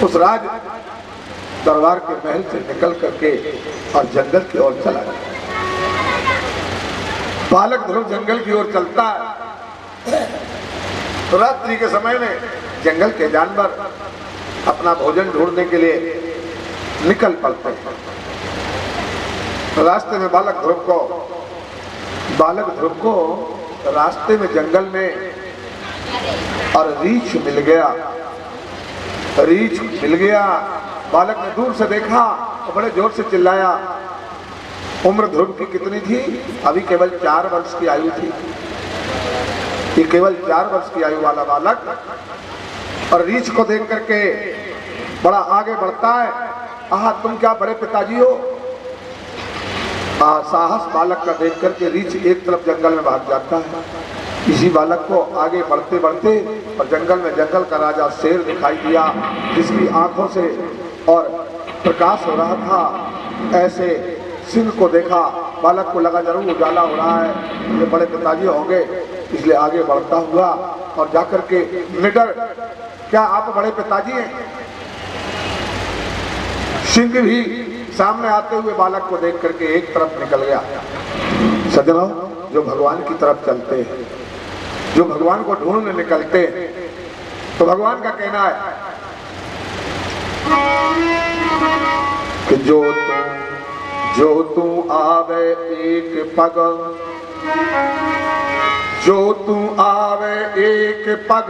उस राज दरबार के महल से निकल करके और जंगल की ओर चला गया। बालक ध्रुव जंगल की ओर चलता है। रात्रि के समय में जंगल के जानवर अपना भोजन ढूंढने के लिए निकल पड़ते हैं। रास्ते में बालक ध्रुव को रास्ते में जंगल में और रीछ मिल गया। बालक ने दूर से देखा और बड़े जोर से चिल्लाया। उम्र ध्रुव की कितनी थी? अभी केवल 4 वर्ष की आयु थी। ये केवल 4 वर्ष की आयु वाला बालक और रीछ को देख करके बड़ा आगे बढ़ता है। आहा, तुम क्या बड़े पिताजी हो? साहस बालक का देख करके रीछ एक तरफ जंगल में भाग जाता है। इसी बालक को आगे बढ़ते बढ़ते और जंगल में जंगल का राजा शेर दिखाई दिया, जिसकी आंखों से और प्रकाश हो रहा था। ऐसे सिंह को देखा, बालक को लगा जरूर उजाला हो रहा है, ये बड़े पिताजी होंगे, इसलिए आगे बढ़ता हुआ और जाकर के निडर, क्या आप बड़े पिताजी हैं? सिंह भी सामने आते हुए बालक को देख करके एक तरफ निकल गया। सज्जनों, जो भगवान की तरफ चलते हैं, जो भगवान को ढूंढने निकलते हैं, तो भगवान का कहना है कि जो तू आवे एक पग, जो तू आवे एक पग,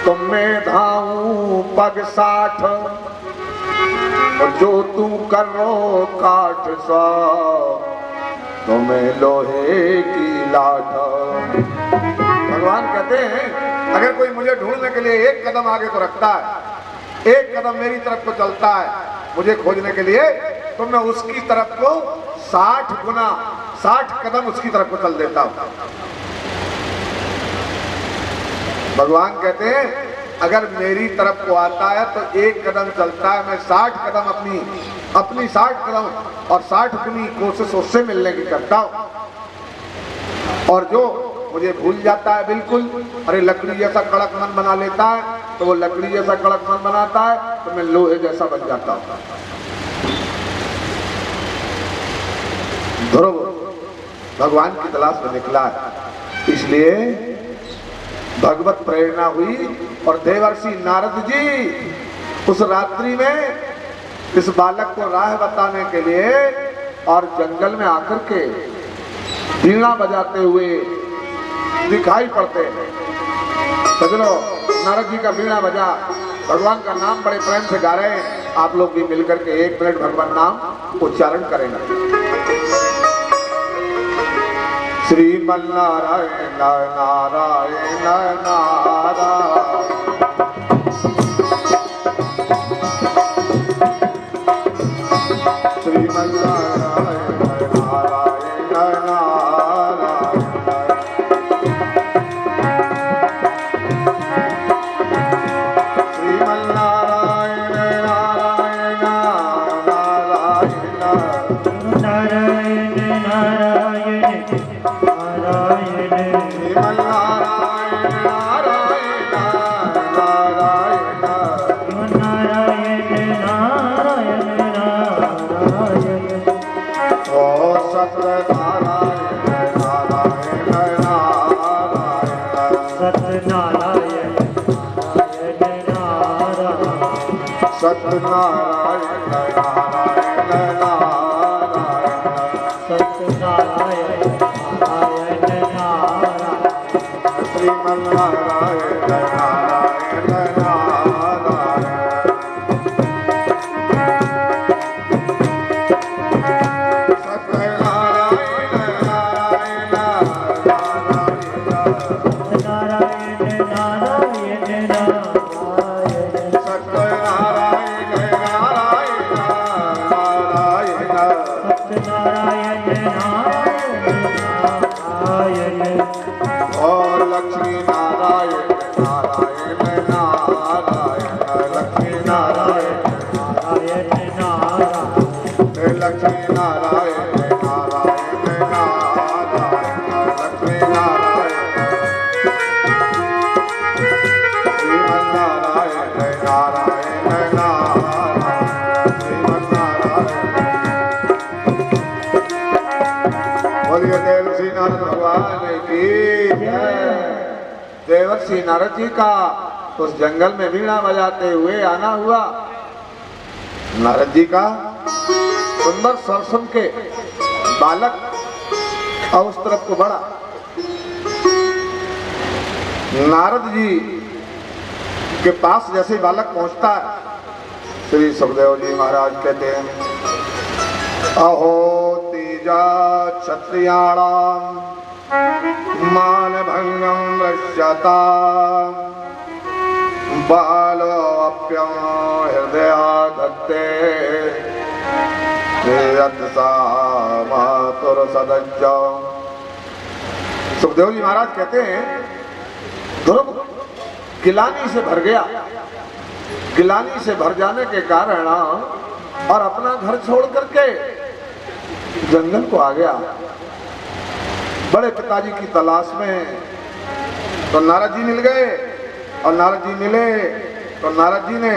तो मैं धाऊं पग 60, और जो तू करो काठ 100, तो मैं लोहे की लाठ। भगवान कहते हैं अगर कोई मुझे ढूंढने के लिए एक कदम आगे को रखता है, एक कदम मेरी तरफ को चलता है मुझे खोजने के लिए, तो मैं उसकी तरफ को 60 कदम उसकी तरफ को चल देता हूं। भगवान कहते हैं अगर मेरी तरफ को आता है तो एक कदम चलता है, मैं 60 कदम अपनी 60 कदम और 60 गुनी कोशिश उससे मिलने की करता हूं। और जो मुझे भूल जाता है बिल्कुल, अरे लकड़ी जैसा कड़क मन बना लेता है, तो वो लकड़ी जैसा कड़क मन बनाता है, तो मैं लोहे जैसा बन जाता हूं। ध्रुव भगवान की तलाश में निकला है, इसलिए भगवत प्रेरणा हुई और देवर्षि नारद जी उस रात्रि में इस बालक को राह बताने के लिए और जंगल में आकर के वीणा बजाते हुए दिखाई पड़ते हैं। सजनो, नारद जी का वीणा बजा, भगवान का नाम बड़े प्रेम से गा रहे हैं। आप लोग भी मिलकर के 1 मिनट भगवान नाम उच्चारण करेंगे। श्रीमन्नारायण नारायण नारायण, श्रीमन्नारायण नारायण नारायण, श्रीमन्नारायण नारायण नारायण, नारायण नारायण सत्यनारायण नारायण नारायण, सत्यनारायण नारायण नारायण, श्रीमन्नारायण नारायण नारायण, सत्यनारायण नारायण नारायण, और लक्ष्मी नारायण नारायण नारायण, लक्ष्मी नारायण नारायण नारायण, लक्ष्मी नारायण नारायण नारायण, लक्ष्मी नारायण, श्रीमन्नारायण नारायण नारायण नारायण श्रीमन्नारायण। बोलिए देवर्षि नारद भगवान की जय। देवर्षि नारद जी का उस जंगल में वीणा बजाते हुए आना हुआ। नारद जी का सुंदर सरसम के बालक और उस तरफ को बढ़ा। नारद जी के पास जैसे ही बालक पहुंचता है, श्री सुखदेव जी महाराज कहते हैं, अहो तीजा क्षत्रियाणाम मानभंगम रक्षता बालोऽप्यं हृदयाधत्ते नियतसा मातुरसदज्ज। सुखदेव जी महाराज कहते हैं, ध्रुव गिलानी से भर गया। गिलानी से भर जाने के कारण और अपना घर छोड़ करके जंगल को आ गया बड़े पिताजी की तलाश में। तो नारद जी मिल गए और नारद जी मिले तो नारद जी ने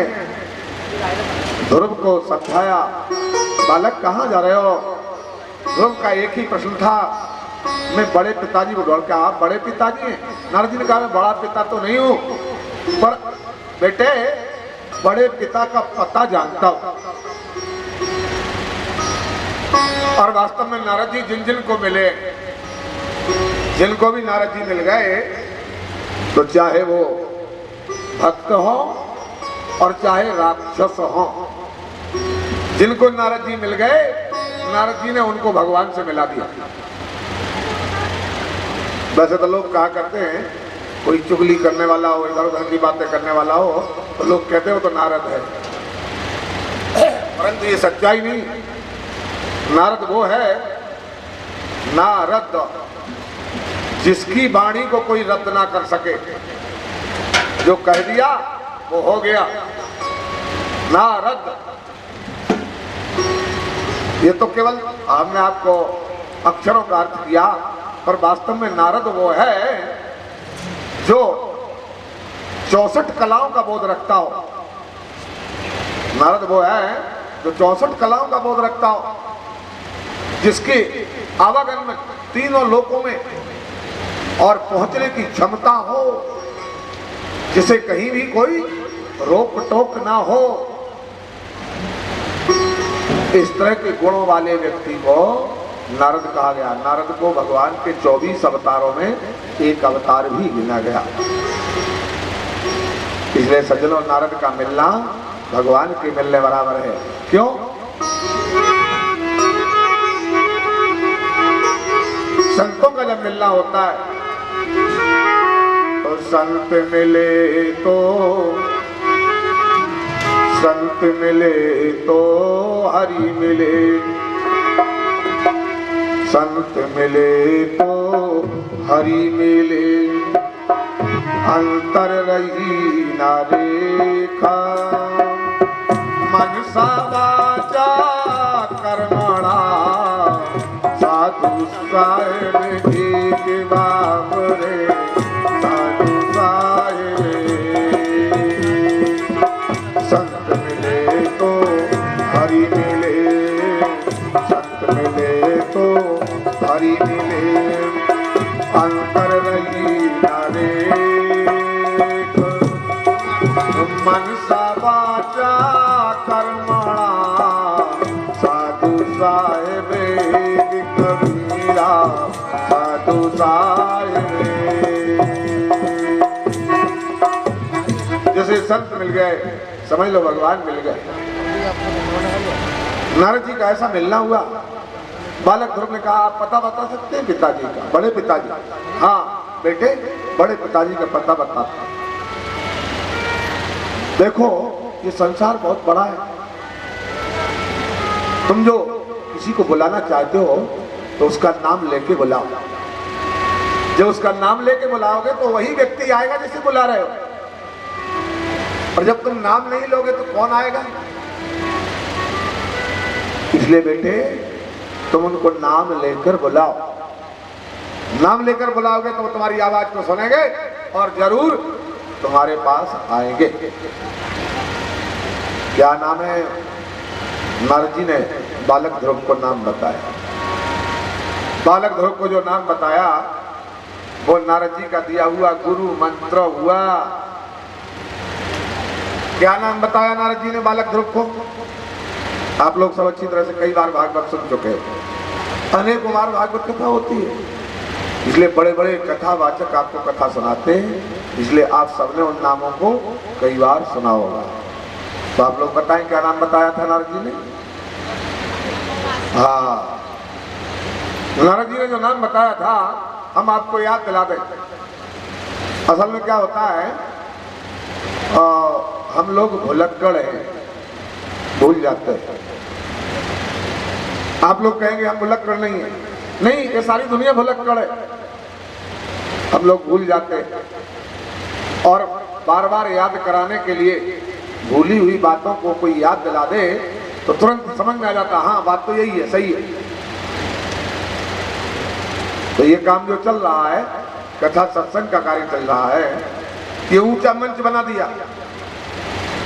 ध्रुव को समझाया, बालक कहाँ जा रहे हो? ध्रुव का एक ही प्रश्न था, मैं बड़े पिताजी को दौड़ के, आप बड़े पिताजी हैं? नारद जी ने कहा, मैं बड़ा पिता तो नहीं हूँ, पर बेटे बड़े पिता का पता जानता हूँ। और वास्तव में नारद जी जिन जिन को मिले, जिनको भी नारद जी मिल गए, तो चाहे वो भक्त हो और चाहे राक्षस हो, जिनको नारद जी मिल गए, नारद जी ने उनको भगवान से मिला दिया। वैसे तो लोग कहा करते हैं, कोई चुगली करने वाला हो, इधर उधर की बातें करने वाला हो, तो लोग कहते हो तो नारद है, परंतु ये सच्चाई नहीं। नारद वो है, नारद जिसकी वाणी को कोई रद्द ना कर सके, जो कह दिया वो हो गया। नारद ये तो केवल हमने आपको अक्षरों का अर्थ किया, पर वास्तव में नारद वो है जो 64 कलाओं का बोध रखता हो। नारद वो है जो 64 कलाओं का बोध रखता हो, जिसके आवागमन में तीनों लोकों में और पहुंचने की क्षमता हो, जिसे कहीं भी कोई रोक टोक ना हो। इस तरह के गुणों वाले व्यक्ति को नारद कहा गया। नारद को भगवान के 24 अवतारों में एक अवतार भी गिना गया। इसलिए सज्जनों, नारद का मिलना भगवान के मिलने बराबर है। क्यों? संतों का जब मिलना होता है तो संत मिले तो हरि मिले, संत मिले तो हरि मिले, अंतर रही ना रेखा, मनसा वाचा कर्मणा, साधु साहेब एक बाबरे, साधु साहेब। संत मिले तो हरि मिले, संत मिले तो हरि मिले, अंतर रही ना रेख, मनसा वाचा कर्मणा, साधु साहेब कबीरा, साधु साहेब। जैसे संत मिल गए, समझ लो भगवान मिल गए। नारद जी का ऐसा मिलना हुआ। बालक ध्रुव ने कहा, आप पता बता सकते हैं पिताजी का? बड़े पिताजी? हाँ बेटे, बड़े पिताजी का पता बता। देखो ये संसार बहुत बड़ा है, तुम जो किसी को बुलाना चाहते हो तो उसका नाम लेके बुलाओ। जब उसका नाम लेके बुलाओगे तो वही व्यक्ति आएगा जिसे बुला रहे हो, और जब तुम नाम नहीं लोगे तो कौन आएगा? इसलिए बेटे तुम उनको नाम लेकर बुलाओ। नाम लेकर बुलाओगे तो वो तुम्हारी आवाज को सुनेंगे और जरूर तुम्हारे पास आएंगे। क्या नाम है? नारद जी ने बालक ध्रुव को नाम बताया। बालक ध्रुव को जो नाम बताया वो नारद जी का दिया हुआ गुरु मंत्र हुआ। क्या नाम बताया नारद जी ने बालक ध्रुव को? आप लोग सब अच्छी तरह से कई बार भागवत सुन चुके हो, अनेक बार भागवत कथा होती है, इसलिए बड़े बड़े कथावाचक आपको कथा सुनाते हैं, इसलिए आप सबने उन नामों को कई बार सुना होगा। तो आप लोग बताएं क्या नाम बताया था नारद जी ने? हाँ, नारद जी ने जो नाम बताया था हम आपको याद दिला दें। असल में क्या होता है, हम लोग भुलक्कड़ हैं, भूल जाते हैं। आप लोग कहेंगे हम भुलक्कड़ नहीं है, नहीं, ये सारी दुनिया भुलक्कड़ है। हम लोग भूल जाते हैं और बार बार याद कराने के लिए भूली हुई बातों को कोई याद दिला दे तो तुरंत समझ में आ जाता, हाँ बात तो यही है, सही है। तो ये काम जो चल रहा है, कथा सत्संग का कार्य चल रहा है, ये ऊंचा मंच बना दिया,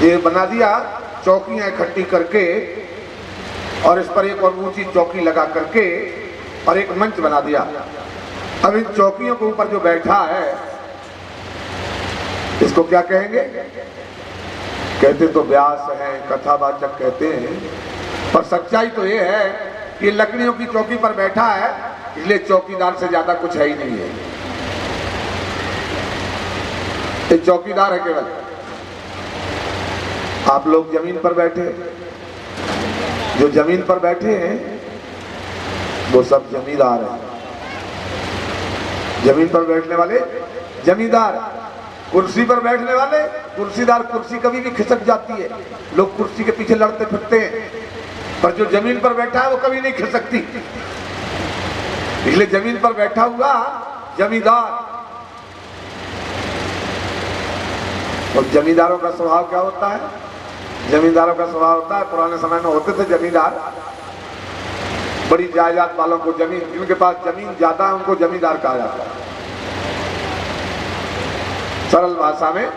ये बना दिया चौकियां इकट्ठी करके और इस पर एक और ऊंची चौकी लगा करके और एक मंच बना दिया। अब इन चौकियों के ऊपर जो बैठा है इसको क्या कहेंगे? कहते तो व्यास हैं, कथावाचक कहते हैं, पर सच्चाई तो ये है कि लकड़ियों की चौकी पर बैठा है, इसलिए चौकीदार से ज्यादा कुछ है ही नहीं है। ये चौकीदार है केवल। आप लोग जमीन पर बैठे, जो जमीन पर बैठे हैं वो सब जमींदार हैं। जमीन पर बैठने वाले जमींदार, कुर्सी पर बैठने वाले कुर्सीदार। कुर्सी कभी भी खिसक जाती है, लोग कुर्सी के पीछे लड़ते फिरते हैं, पर जो जमीन पर बैठा है वो कभी नहीं खिसकती, इसलिए जमीन पर बैठा हुआ जमींदार। और जमींदारों का स्वभाव क्या होता है? जमींदारों का स्वभाव होता है, पुराने समय में होते थे जमींदार, बड़ी जायदाद वालों को, जमीन जिनके पास जमीन ज्यादा है उनको जमींदार कहा जाता है। सरल भाषा में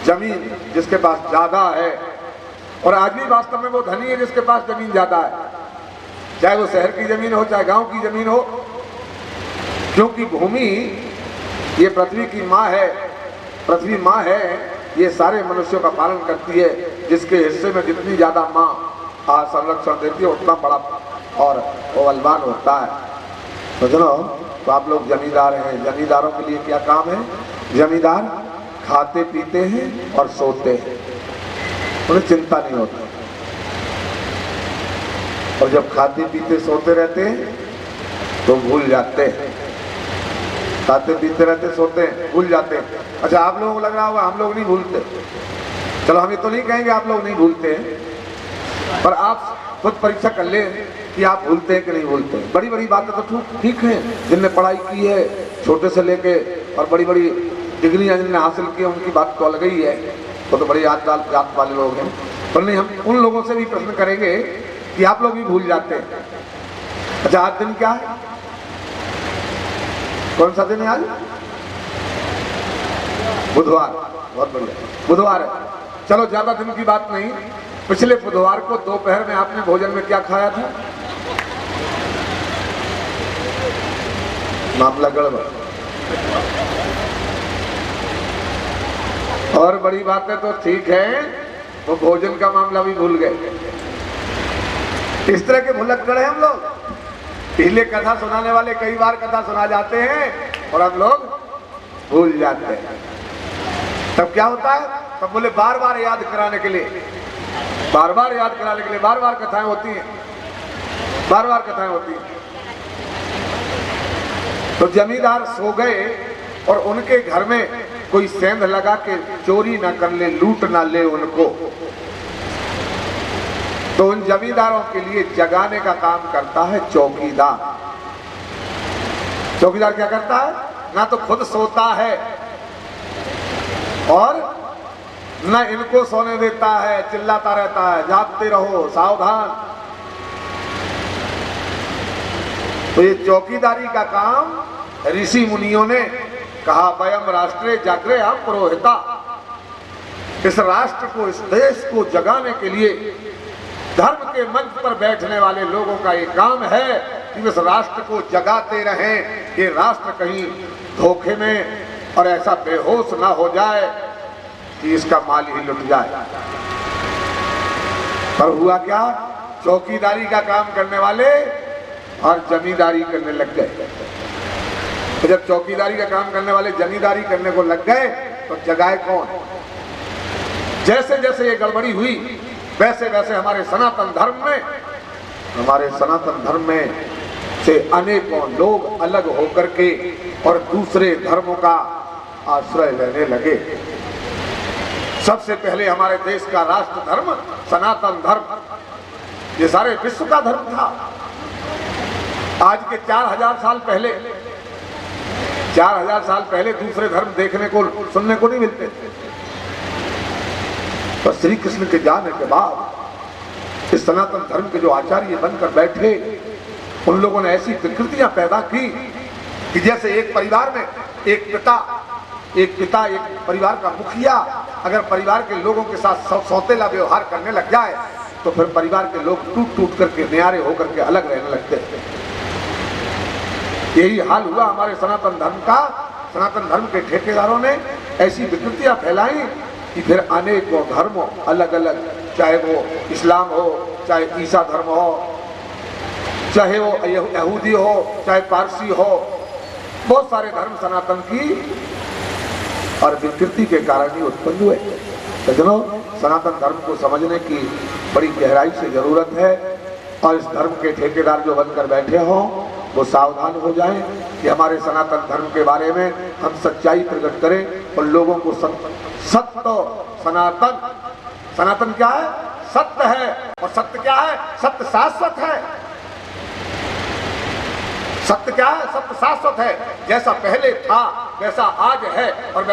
जमीन जिसके पास ज्यादा है, और आदमी वास्तव में वो धनी है जिसके पास जमीन ज्यादा है, चाहे वो शहर की जमीन हो चाहे गांव की जमीन हो, क्योंकि भूमि ये पृथ्वी की माँ है। पृथ्वी माँ है, ये सारे मनुष्यों का पालन करती है, जिसके हिस्से में जितनी ज्यादा माँ संरक्षण देती है उतना बड़ा और वो बलवान होता है। समझो? तो आप लोग जमींदार हैं। जमींदारों के लिए क्या काम है? जमींदार खाते पीते हैं और सोते हैं, उन्हें चिंता नहीं होती। और जब खाते पीते सोते रहते हैं तो भूल जाते हैं, खाते पीते रहते सोते हैं भूल जाते हैं। अच्छा, आप लोगों को लग रहा होगा हम लोग नहीं भूलते, चलो हम ये तो नहीं कहेंगे आप लोग नहीं भूलते हैं, पर आप खुद परीक्षा कर ले कि आप भूलते हैं कि नहीं भूलते हैं। बड़ी बड़ी बातें तो ठीक है, जिनने पढ़ाई की है छोटे से लेके और बड़ी बड़ी डिग्रियां जिनने हासिल की है उनकी बात तो अलग ही है, वो तो बड़े याद वाले लोग हैं। पर नहीं, हम उन लोगों से भी प्रश्न करेंगे कि आप लोग भी भूल जाते हैं। अच्छा, आज दिन क्या है? कौन सा दिन है आज? बुधवार। बहुत बढ़िया, बुधवार है। चलो ज्यादा दिन की बात नहीं, पिछले बुधवार को दोपहर में आपने भोजन में क्या खाया था? मामला गड़बड़। और बड़ी बातें तो ठीक है, वो भोजन का मामला भी भूल गए। इस तरह के भुलक्कड़ हैं हम लोग, इसलिए कथा सुनाने वाले कई बार कथा सुना जाते हैं और हम लोग भूल जाते हैं। तब क्या होता है? तब बोले बार बार याद कराने के लिए, बार बार याद कराने के लिए बार बार कथाएं होती हैं, बार बार कथाएं होती हैं। तो जमींदार सो गए और उनके घर में कोई सेंध लगा के चोरी ना कर ले, लूट ना ले उनको। तो उन जमींदारों के लिए जगाने का काम करता है चौकीदार। चौकीदार क्या करता है? ना तो खुद सोता है और न इनको सोने देता है, चिल्लाता रहता है जागते रहो, सावधान। तो ये चौकीदारी का काम ऋषि मुनियों ने कहा, वयम राष्ट्रे जागरे हम पुरोहिता। इस राष्ट्र को, इस देश को जगाने के लिए धर्म के मंच पर बैठने वाले लोगों का ये काम है कि इस राष्ट्र को जगाते रहें, ये राष्ट्र कहीं धोखे में और ऐसा बेहोश ना हो जाए कि इसका माल ही लुट जाए। पर हुआ क्या, चौकीदारी का काम करने वाले और जमींदारी करने लग गए। तो जब चौकीदारी का काम करने वाले जमींदारी करने को लग गए तो जगाए कौन? जैसे जैसे ये गड़बड़ी हुई वैसे वैसे हमारे सनातन धर्म में से अनेकों लोग अलग होकर के और दूसरे धर्मों का आश्रय लेने लगे। सबसे पहले हमारे देश का राष्ट्र धर्म सनातन धर्म, ये सारे विश्व का धर्म था। आज के 4000 साल पहले दूसरे धर्म देखने को, सुनने को नहीं मिलते। पर श्री कृष्ण के जाने के बाद इस सनातन धर्म के जो आचार्य बनकर बैठे, उन लोगों ने ऐसी विकृतियां पैदा की कि जैसे एक परिवार में एक पिता एक परिवार का मुखिया अगर परिवार के लोगों के साथ सौतेला व्यवहार करने लग जाए तो फिर परिवार के लोग टूट टूट करके, न्यारे होकर के अलग रहने लगते हैं। यही हाल हुआ हमारे सनातन धर्म का। सनातन धर्म के ठेकेदारों ने ऐसी विकृतियां फैलाई कि फिर अनेकों धर्मों अलग अलग, चाहे वो इस्लाम हो, चाहे ईसा धर्म हो, चाहे वो यहूदी हो, चाहे पारसी हो, बहुत सारे धर्म सनातन की और विकृति के कारण ही उत्पन्न हुए। सज्जनों, सनातन धर्म को समझने की बड़ी गहराई से जरूरत है और इस धर्म के ठेकेदार जो बनकर बैठे हों वो सावधान हो जाएं कि हमारे सनातन धर्म के बारे में हम सच्चाई प्रकट करें और लोगों को सत्य, सनातन क्या है? सत्य है। और सत्य क्या है? सत्य शाश्वत है। सत्य क्या है? सत्य शाश्वत है। जैसा पहले था वैसा आज है और